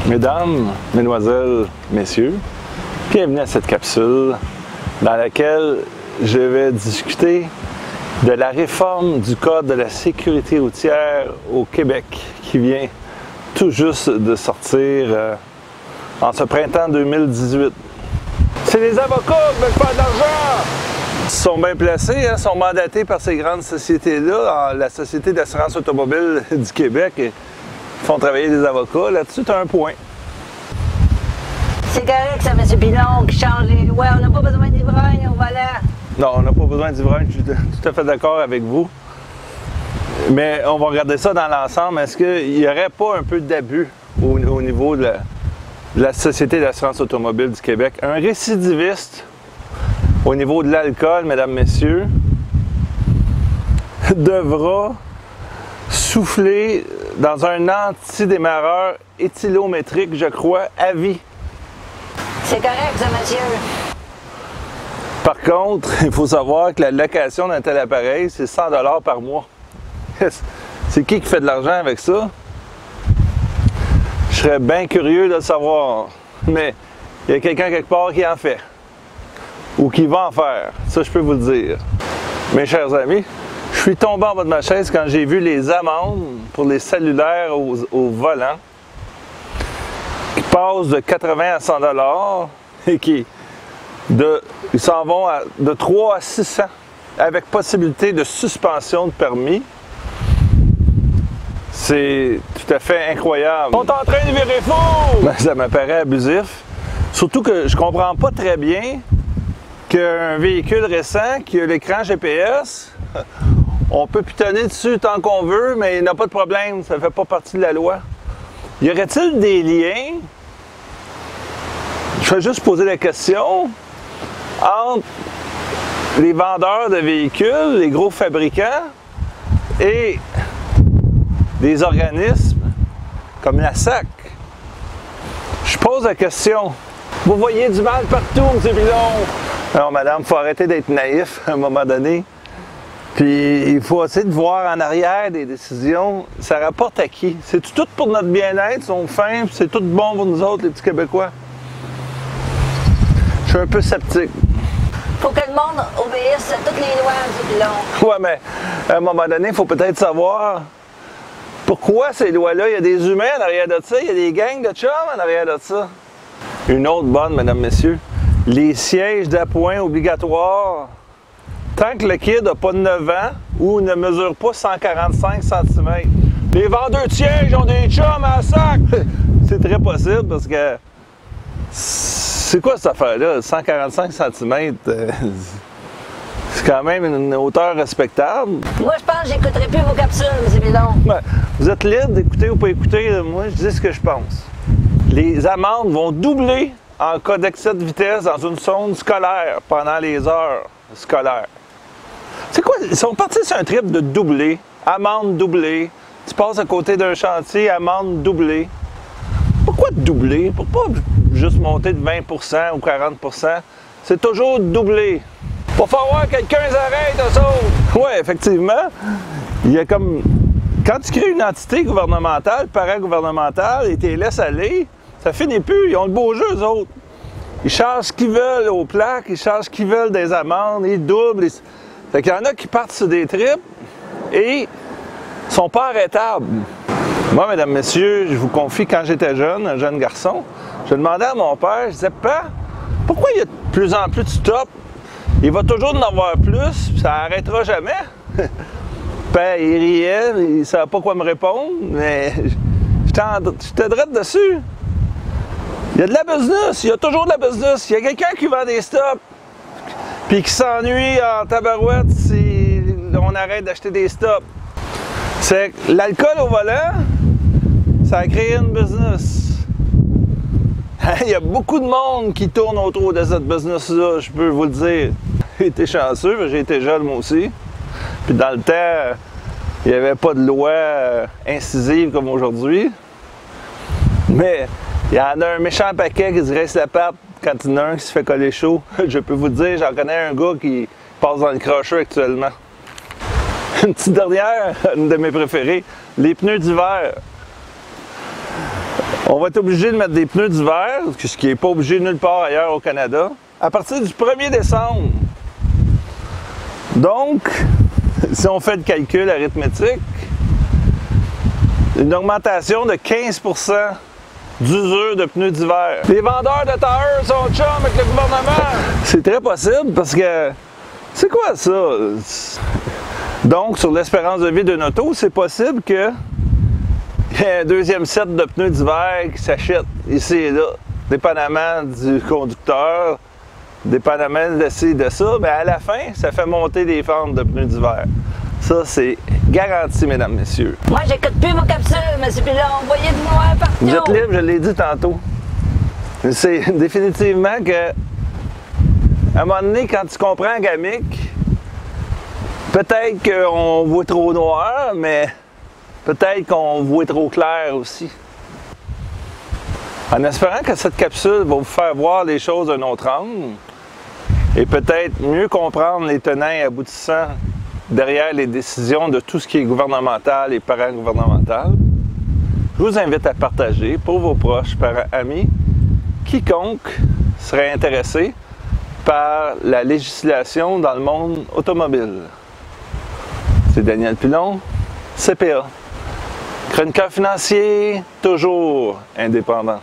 Mesdames, mesdemoiselles, messieurs, bienvenue à cette capsule dans laquelle je vais discuter de la réforme du Code de la sécurité routière au Québec qui vient tout juste de sortir en ce printemps 2018. C'est les avocats qui veulent faire de l'argent! Ils sont bien placés, hein, sont mandatés par ces grandes sociétés-là, la Société d'assurance automobile du Québec, et font travailler des avocats. Là-dessus, tu as un point. C'est correct, ça, M. Pilon, qui change les lois. On n'a pas besoin d'ivrogne au volant. Non, on n'a pas besoin d'ivrogne, je suis tout à fait d'accord avec vous. Mais on va regarder ça dans l'ensemble. Est-ce qu'il n'y aurait pas un peu d'abus au niveau de la Société d'assurance automobile du Québec? Un récidiviste au niveau de l'alcool, mesdames, messieurs, devra souffler dans un antidémarreur éthylométrique, je crois, à vie. C'est correct, ça, monsieur. Par contre, il faut savoir que la location d'un tel appareil, c'est 100 $ par mois. C'est qui fait de l'argent avec ça? Je serais bien curieux de le savoir. Mais il y a quelqu'un quelque part qui en fait. Ou qui va en faire. Ça, je peux vous le dire. Mes chers amis, je suis tombé en bas de ma chaise quand j'ai vu les amendes pour les cellulaires au volant qui passent de 80 à 100 $ et qui ils s'en vont de 3 à 600 avec possibilité de suspension de permis. C'est tout à fait incroyable. Ils sont en train de virer fou! Ben, ça me paraît abusif. Surtout que je comprends pas très bien qu'un véhicule récent qui a l'écran GPS, on peut pitonner dessus tant qu'on veut, mais il n'a pas de problème, ça ne fait pas partie de la loi. Y aurait-il des liens? Je vais juste poser la question entre les vendeurs de véhicules, les gros fabricants, et des organismes comme la SAC. Je pose la question. Vous voyez du mal partout, M. Pilon. Non, madame, il faut arrêter d'être naïf à un moment donné. Puis il faut essayer de voir en arrière des décisions. Ça rapporte à qui? C'est tout pour notre bien-être, sont fins, c'est tout bon pour nous autres, les petits Québécois. Je suis un peu sceptique. Faut que le monde obéisse à toutes les lois, M. Pilon. Ouais, mais à un moment donné, il faut peut-être savoir pourquoi ces lois-là. Il y a des humains en arrière de ça, il y a des gangs de chums en arrière de ça. Une autre bonne, mesdames, messieurs, les sièges d'appoint obligatoires. Tant que le kid n'a pas de 9 ans ou ne mesure pas 145 cm. Les vendeurs de sièges ont des chums à sac! C'est très possible parce que c'est quoi cette affaire-là? 145 cm, c'est quand même une hauteur respectable. Moi, je pense que j'écouterai plus vos capsules, M. Pilon. Ben, vous êtes libre d'écouter ou pas écouter. Moi, je dis ce que je pense. Les amendes vont doubler en cas d'excès de vitesse dans une zone scolaire pendant les heures scolaires. C'est quoi? Ils sont partis sur un trip de doubler. Amende doublée. Tu passes à côté d'un chantier, amende doublée. Pourquoi doubler? Pourquoi juste monter de 20 % ou 40 %? C'est toujours doublé. Va falloir que quelqu'un s'arrête, eux autres! Oui, effectivement. Il y a comme. Quand tu crées une entité gouvernementale, paragouvernementale, et tu les laisses aller, ça finit plus. Ils ont le beau jeu, eux autres. Ils chargent ce qu'ils veulent aux plaques, ils chargent ce qu'ils veulent des amendes, ils doublent. Fait qu'il y en a qui partent sur des trips et sont pas arrêtables. Moi, mesdames, messieurs, je vous confie, quand j'étais jeune, un jeune garçon, je demandais à mon père, je disais, Papa, pourquoi il y a de plus en plus de stops? Il va toujours en avoir plus, puis ça n'arrêtera jamais. Père, il riait, il ne savait pas quoi me répondre, mais j'étais direct dessus. Il y a de la business, il y a toujours de la business. Il y a quelqu'un qui vend des stops, puis qui s'ennuie en tabarouette si on arrête d'acheter des stops. C'est que l'alcool au volant, ça a créé une business. Il y a beaucoup de monde qui tourne autour de cette business-là, je peux vous le dire. J'ai été chanceux, mais j'ai été jeune moi aussi. Puis dans le temps, il n'y avait pas de loi incisive comme aujourd'hui. Mais il y en a un méchant paquet qui se reste la patte quand il y en a un qui se fait coller chaud. Je peux vous dire, j'en connais un gars qui passe dans le crochet actuellement. Une petite dernière, une de mes préférées, les pneus d'hiver. On va être obligé de mettre des pneus d'hiver, ce qui n'est pas obligé nulle part ailleurs au Canada, à partir du 1er décembre. Donc, si on fait le calcul arithmétique, une augmentation de 15% d'usure de pneus d'hiver. Les vendeurs de tailleurs sont chum avec le gouvernement. C'est très possible parce que, c'est quoi ça? Donc, sur l'espérance de vie d'une auto, c'est possible que il y ait un deuxième set de pneus d'hiver qui s'achète ici et là, dépendamment du conducteur, dépendamment de ci et de ça, mais à la fin, ça fait monter des fentes de pneus d'hiver. Ça, c'est garanti, mesdames, messieurs. Moi, j'écoute plus vos capsules, M. Pilon. Envoyez-moi partout. Vous êtes libre, je l'ai dit tantôt. C'est définitivement que, à un moment donné, quand tu comprends Gamic, peut-être qu'on voit trop noir, mais peut-être qu'on voit trop clair aussi. En espérant que cette capsule va vous faire voir les choses d'un autre angle et peut-être mieux comprendre les tenants et aboutissants derrière les décisions de tout ce qui est gouvernemental et paragouvernemental, je vous invite à partager pour vos proches, parents, amis, quiconque serait intéressé par la législation dans le monde automobile. C'est Daniel Pilon, CPA. Chroniqueur financier, toujours indépendant.